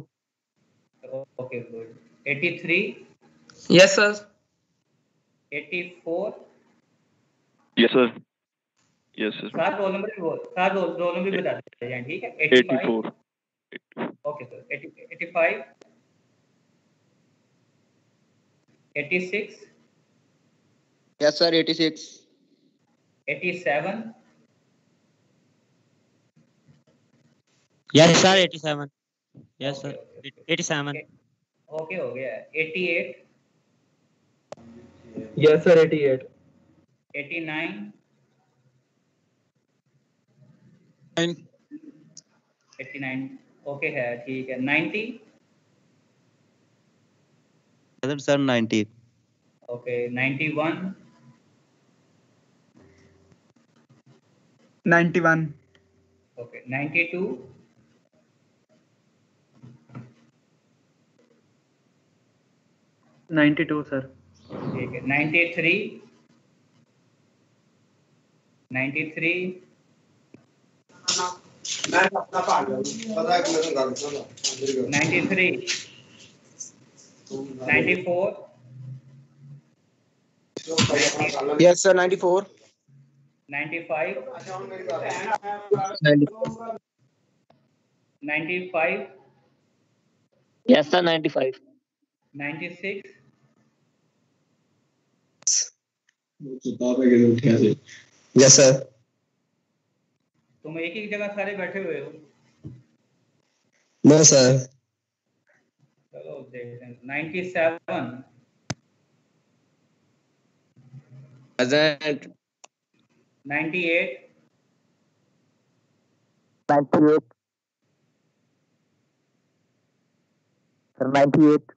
okay good 83 yes sir 84 yes sir yes sir सात रोल नंबर भी बता दीजिए हैं, ठीक है। 84 okay sir 85 86 yes sir 86 87 yes sir 87 yes sir 87 okay हो गया। 88 यस सर 88 89 89 ओके है, ठीक है। 90 present sir 90 okay 91 91 okay 92 92 sir ठीक है। 93 93 93 94 yes sir 94 95 95 yes sir 95 96 yes sir. तुम एक ही जगह सारे बैठे हुए हो? No sir. चलो देखते हैं। 97 प्रेजेंट 98 98 सर 98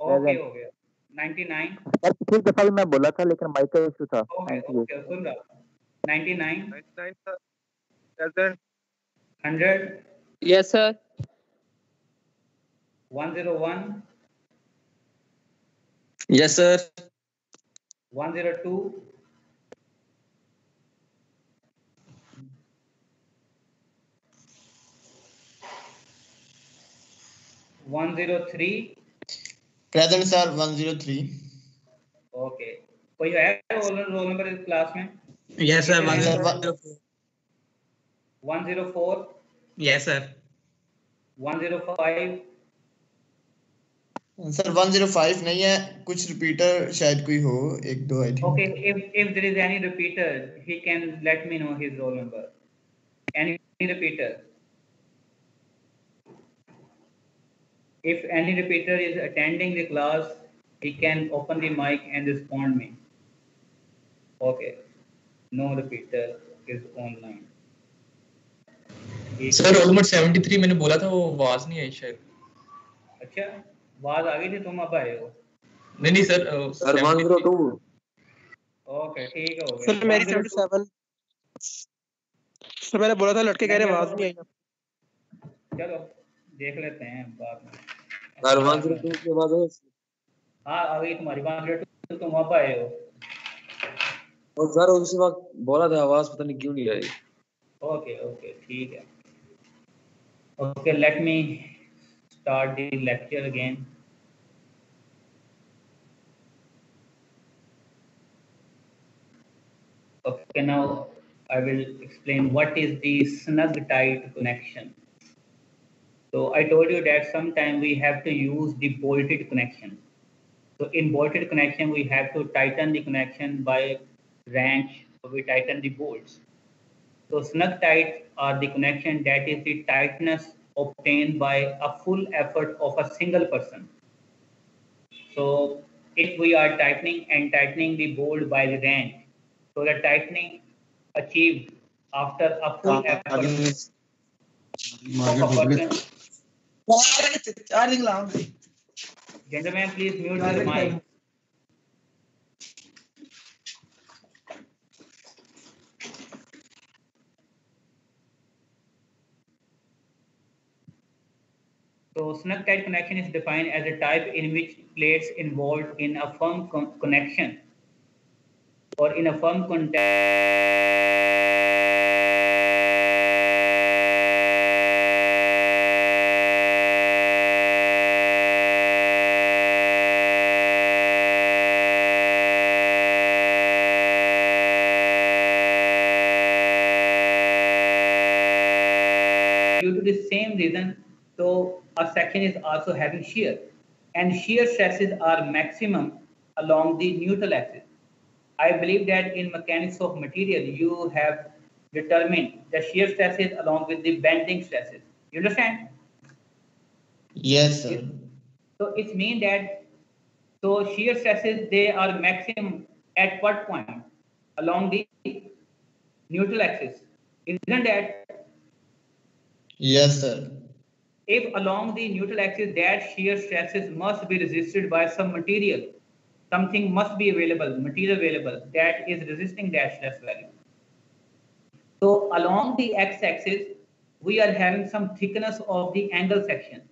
ओके हो गया। 99 सर पिछली दफा भी मैं बोला था लेकिन माइक का इशू था। ओके सुन रहा हूँ। 99 present 100 yes sir 101 yes sir 102 103 present sir 103 okay. कोई है रोल नंबर इस क्लास में? Yes sir 104 yes sir 105 sir 105 नहीं है, कुछ रिपीटर शायद कोई हो, एक दो I think. Okay, if there is any repeater, he can let me know his roll number. Any repeater? If any repeater is attending the class, he can open the mic and respond me. Okay, no repeater is online. Sir roll number 73 मैंने बोला था, वो आवाज नहीं आई शायद. अच्छा, आवाज आ गई थी, तुम अब आए हो? नहीं सर, सर 102. ओके, ठीक हो गया. सर मेरी 77. सर मैंने बोला था लड़के कह रहे आवाज नहीं आई. चलो देख लेते हैं बाद में. सर 102 की आवाज है. हाँ, आ गई तुम्हारी 102, तुम अब आए हो. और सर उसी वक्त बोला था आवाज पता नहीं क्यों नहीं आई. ओके ओके, ठीक है. Okay, let me start the lecture again. Okay, now I will explain what is the snug tight connection. So I told you that sometime we have to use the bolted connection. So in bolted connection, we have to tighten the connection by wrench, so we tighten the bolts. So snug tight are the connection that is the tightness obtained by a full effort of a single person. So if we are tightening the bolt by the wrench, so the tightening achieved after a full effort of a person. Gentlemen, please mute the mic. So snug tight connection is defined as a type in which plates involved in a firm connection or in a firm contact due to the same reason. So a section is also having shear, and shear stresses are maximum along the neutral axis. I believe that in mechanics of material, you have determined the shear stresses along with the bending stresses. You understand? Yes, sir. So it means that shear stresses, they are maximum at what point? Along the neutral axis. Isn't that? Yes, sir. If along the neutral axis that shear stresses must be resisted by some material, something must be available, material available that is resisting that stress value. So along the x-axis, we are having some thickness of the angle section.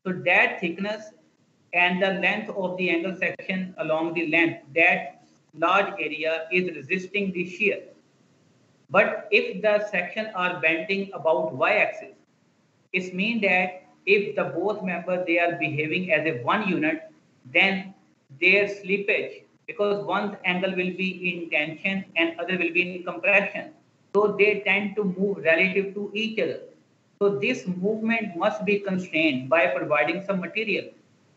So that thickness and the length of the angle section along the length, that large area is resisting the shear. But if the section are bending about y-axis, it means that if the both members, they are behaving as a one unit, then their slippage, because one angle will be in tension and other will be in compression, so they tend to move relative to each other. So this movement must be constrained by providing some material,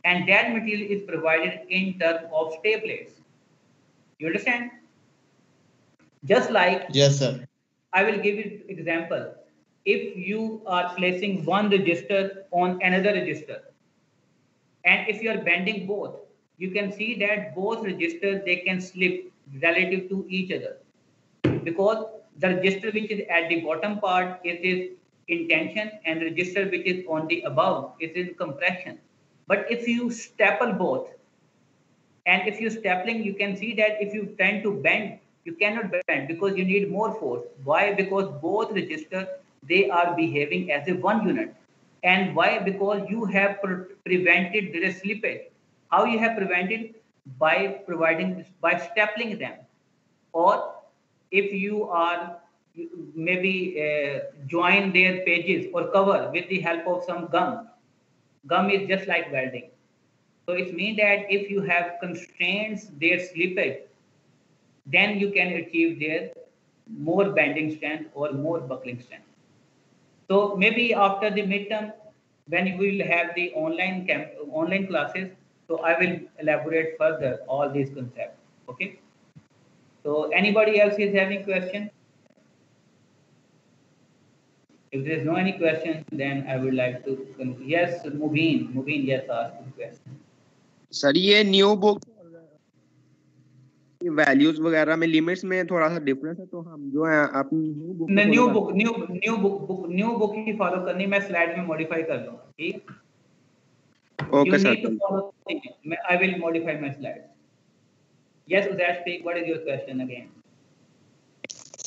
and that material is provided in terms of stay plates. You understand? Just like, yes, sir. I will give you example. If you are placing one register on another register, and if you are bending both, you can see that both registers, they can slip relative to each other, because the register which is at the bottom part, it is in tension, and the register which is on the above is in compression. But if you staple both, and if you stapling, you can see that if you tend to bend, you cannot bend because you need more force. Why? Because both registers, they are behaving as a one unit. And why? Because you have prevented their slippage. How you have prevented? By stapling them. Or if you are maybe join their pages or cover with the help of some gum. Gum is just like welding. So it means that if you have constraints their slippage, then you can achieve their more bending strength or more buckling strength. So maybe after the midterm, when we will have the online classes, So I will elaborate further all these concepts. Okay. So anybody else is having question? If there is no any question, then I would like to. Yes, Mubin, yes, ask the question. Sir ये new book values वगैरह में limits में थोड़ा सा difference है, तो हम जो है अपनी न्यू बुक ही फॉलो करनी, मैं स्लाइड में मॉडिफाई कर लूंगा, ठीक? Okay sir, I will modify my slides. Yes, Uzair, speak. What is your question again?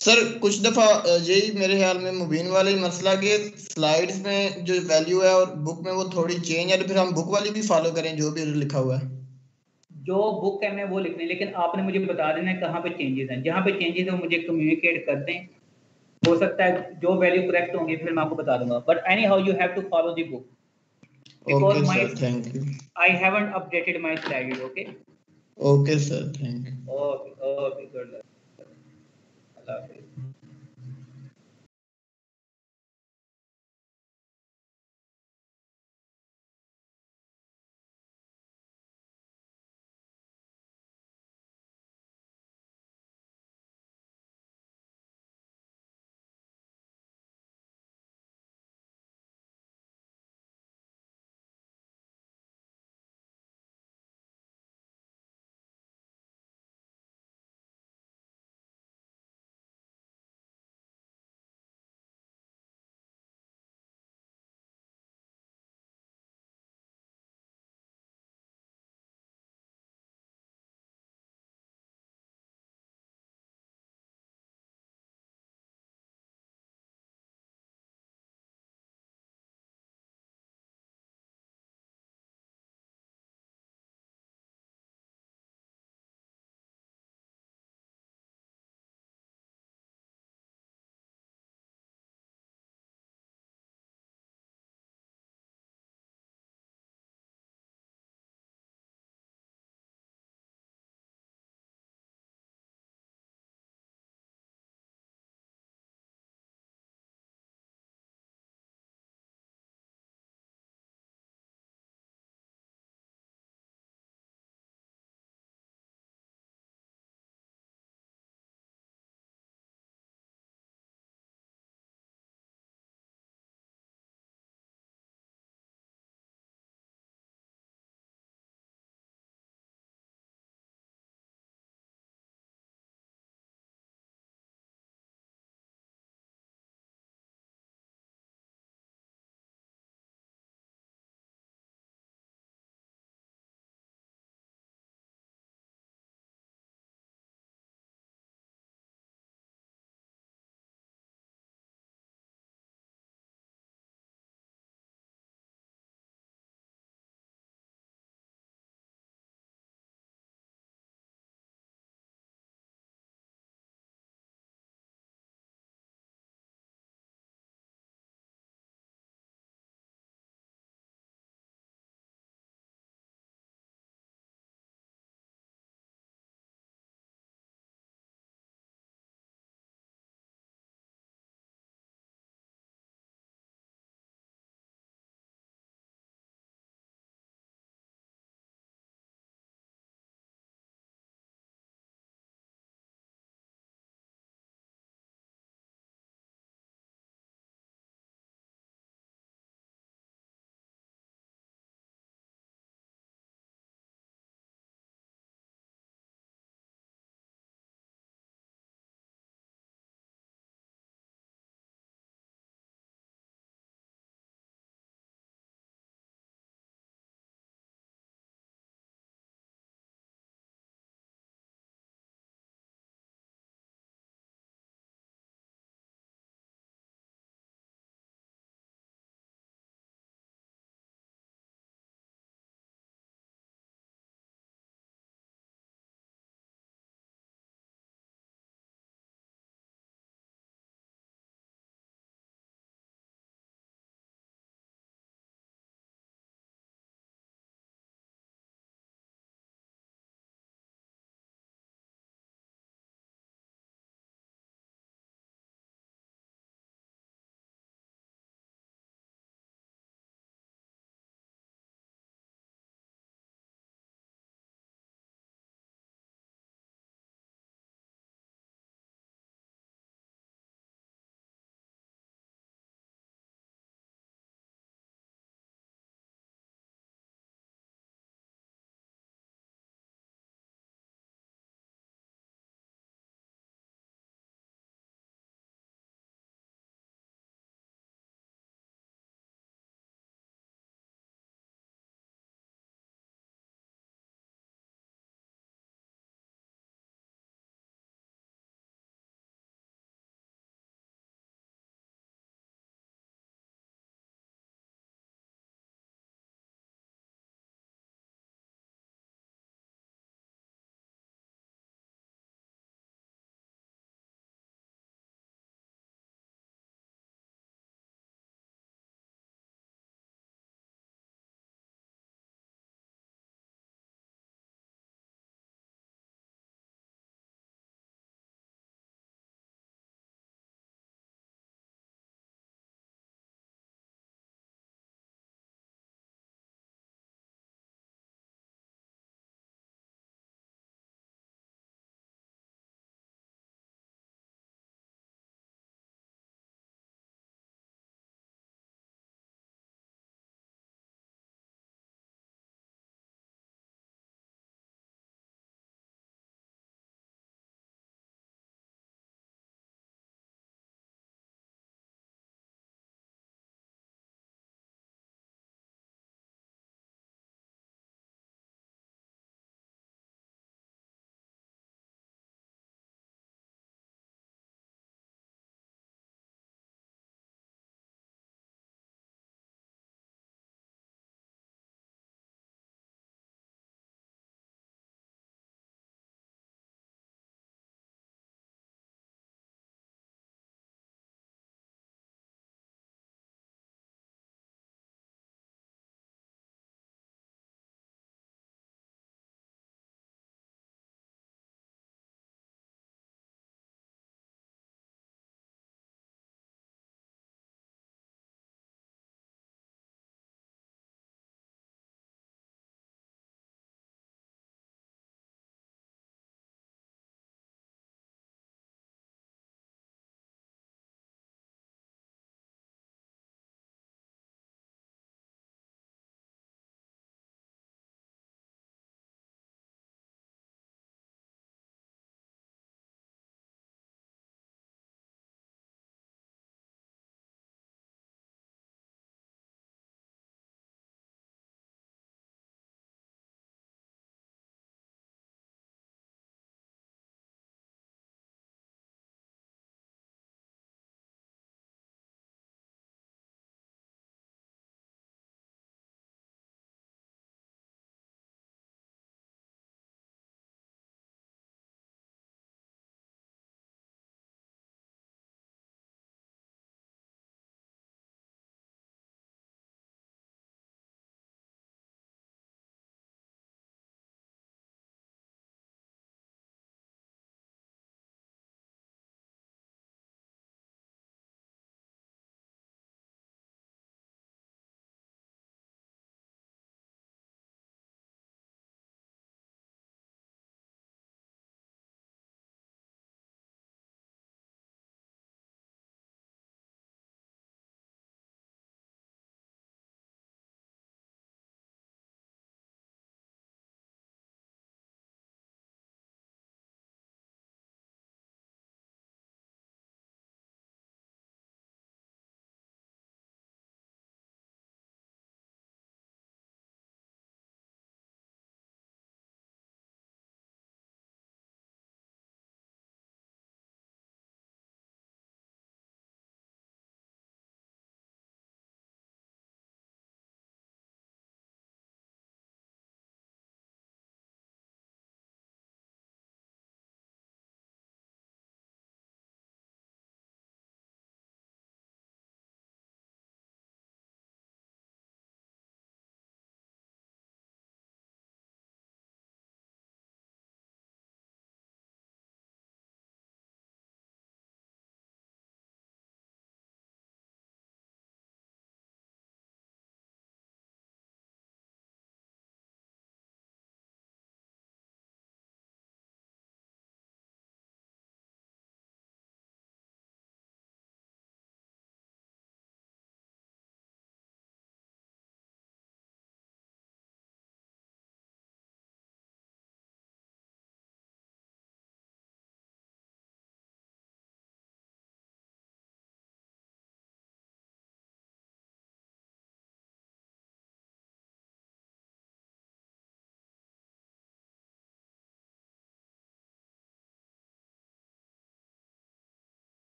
Sir कुछ दफा यही मेरे ख्याल में मुबीन वाला ही मसला कि स्लाइड्स में जो वैल्यू है और बुक में वो थोड़ी चेंज है, तो फिर हम बुक वाली भी फॉलो करें जो भी लिखा हुआ है? जो बुक है मैं वो लिखने, लेकिन आपने मुझे बता देना है कहाँ पे चेंजेस हैं। जहाँ पे चेंजेस है वो मुझे कम्युनिकेट कर दें, हो सकता है जो वैल्यू करेक्ट होंगी फिर मैं आपको बता दूंगा, but anyhow you have to follow the book because okay, sir, thank you. I haven't updated my slides. Okay. Okay, sir, thank you. Okay, good luck. Allah Hafiz.